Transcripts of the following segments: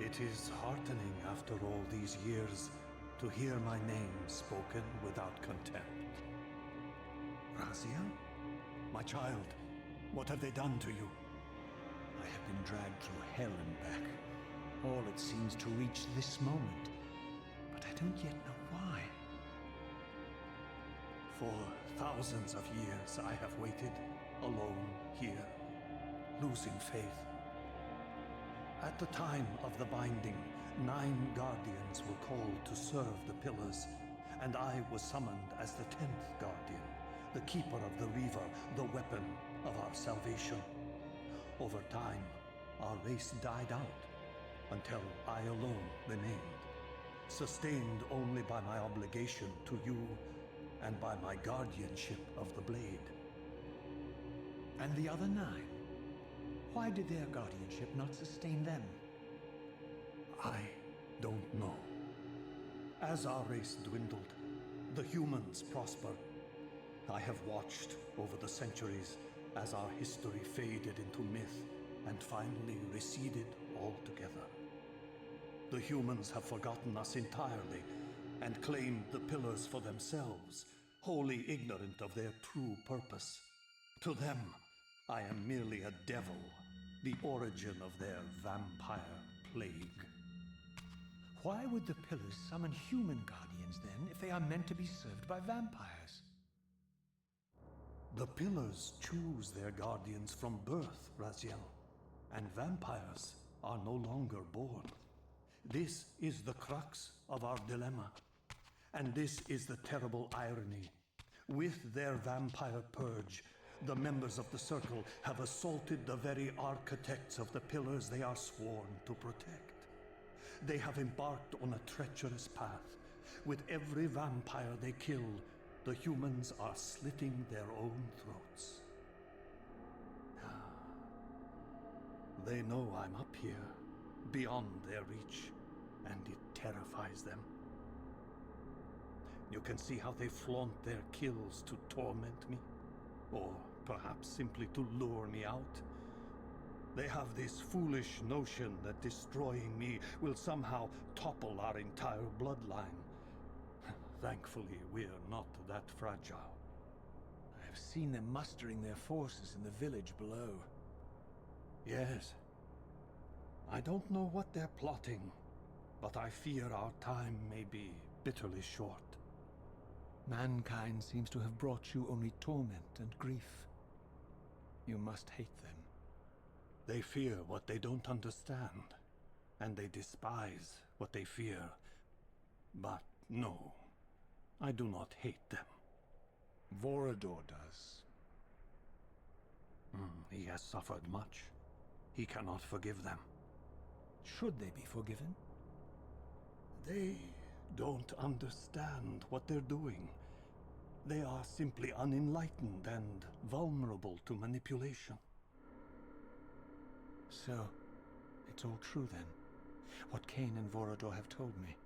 It is heartening after all these years to hear my name spoken without contempt. Razia? My child, what have they done to you? I have been dragged through hell and back. All it seems to reach this moment. But I don't yet know why. For thousands of years I have waited, alone here, losing faith. At the time of the binding, 9 guardians were called to serve the pillars, and I was summoned as the 10th guardian, the keeper of the Reaver, the weapon of our salvation. Over time, our race died out, until I alone remained, sustained only by my obligation to you and by my guardianship of the blade. And the other 9? Why did their guardianship not sustain them? I don't know. As our race dwindled, the humans prospered. I have watched over the centuries as our history faded into myth and finally receded altogether. The humans have forgotten us entirely and claimed the pillars for themselves, wholly ignorant of their true purpose. To them, I am merely a devil, the origin of their vampire plague. Why would the pillars summon human guardians then, if they are meant to be served by vampires? The pillars choose their guardians from birth, Raziel, and vampires are no longer born. This is the crux of our dilemma, and this is the terrible irony. With their vampire purge, the members of the Circle have assaulted the very architects of the pillars they are sworn to protect. They have embarked on a treacherous path. With every vampire they kill, the humans are slitting their own throats. They know I'm up here, beyond their reach, and it terrifies them. You can see how they flaunt their kills to torment me, or perhaps simply to lure me out. They have this foolish notion that destroying me will somehow topple our entire bloodline. Thankfully, we're not that fragile. I have seen them mustering their forces in the village below. Yes. I don't know what they're plotting, but I fear our time may be bitterly short. Mankind seems to have brought you only torment and grief. You must hate them. They fear what they don't understand, and they despise what they fear. But no, I do not hate them. Vorador does. He has suffered much. He cannot forgive them. Should they be forgiven? They don't understand what they're doing. They are simply unenlightened and vulnerable to manipulation. So, it's all true then, what Kain and Vorador have told me.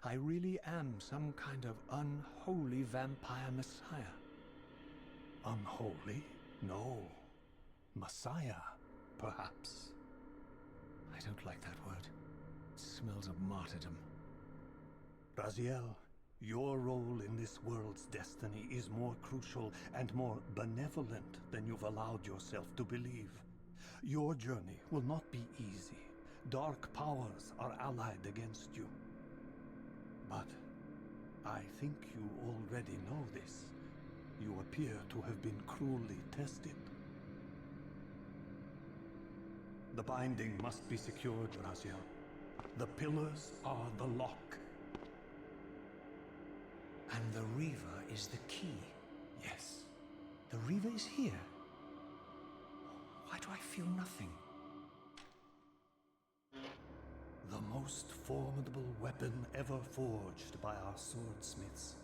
I really am some kind of unholy vampire messiah. Unholy? No. Messiah, perhaps. I don't like that word. It smells of martyrdom. Raziel, your role in this world's destiny is more crucial and more benevolent than you've allowed yourself to believe. Your journey will not be easy. Dark powers are allied against you. But I think you already know this. You appear to have been cruelly tested. The binding must be secured, Raziel. The pillars are the lock. And the Reaver is the key. Yes. The Reaver is here. Why do I feel nothing? The most formidable weapon ever forged by our swordsmiths.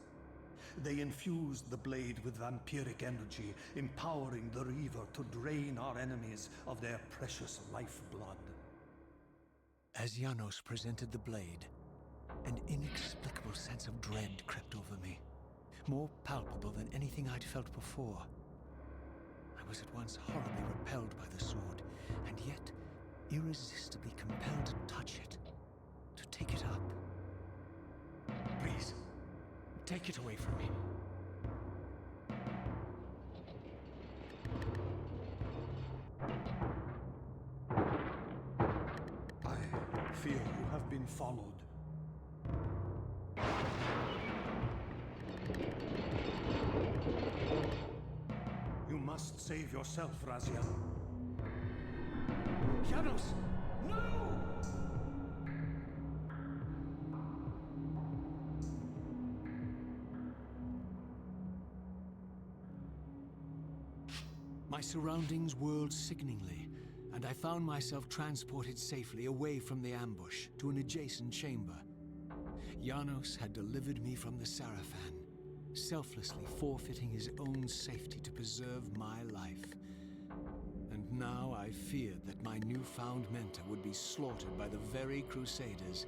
They infused the blade with vampiric energy, empowering the Reaver to drain our enemies of their precious lifeblood. As Janus presented the blade, an inexplicable sense of dread crept over me, more palpable than anything I'd felt before. I was at once horribly repelled by the sword, and yet irresistibly compelled to touch it, to take it up. Please, take it away from me. I fear you have been followed. You must save yourself, Raziel. Jánus! No! My surroundings whirled sickeningly, and I found myself transported safely away from the ambush to an adjacent chamber. Jánus had delivered me from the Sarafan, selflessly forfeiting his own safety to preserve my life. And now I feared that my newfound mentor would be slaughtered by the very crusaders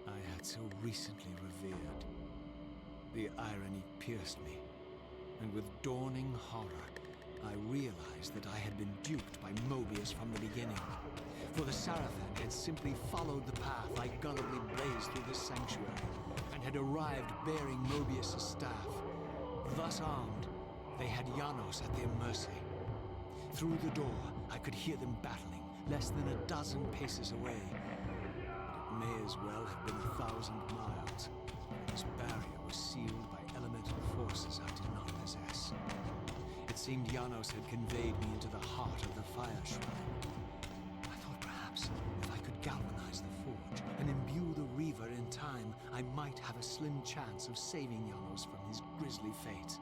I had so recently revered. The irony pierced me, and with dawning horror, I realized that I had been duped by Mobius from the beginning. For the Sarafan had simply followed the path I gullibly blazed through the sanctuary, and had arrived bearing Mobius' staff. Thus armed, they had Jánus at their mercy. Through the door, I could hear them battling, less than a dozen paces away. But it may as well have been 1,000 miles. This barrier was sealed by elemental forces I did not possess. It seemed Jánus had conveyed me into the heart of the fire shrine. I thought perhaps if I could galvanize the forge and imbue the Reaver in time, I might have a slim chance of saving Jánus from his grisly fate.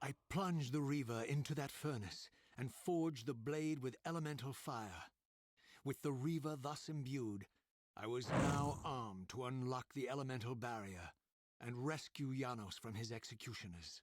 I plunged the Reaver into that furnace and forged the blade with elemental fire. With the Reaver thus imbued, I was now armed to unlock the elemental barrier and rescue Janosz from his executioners.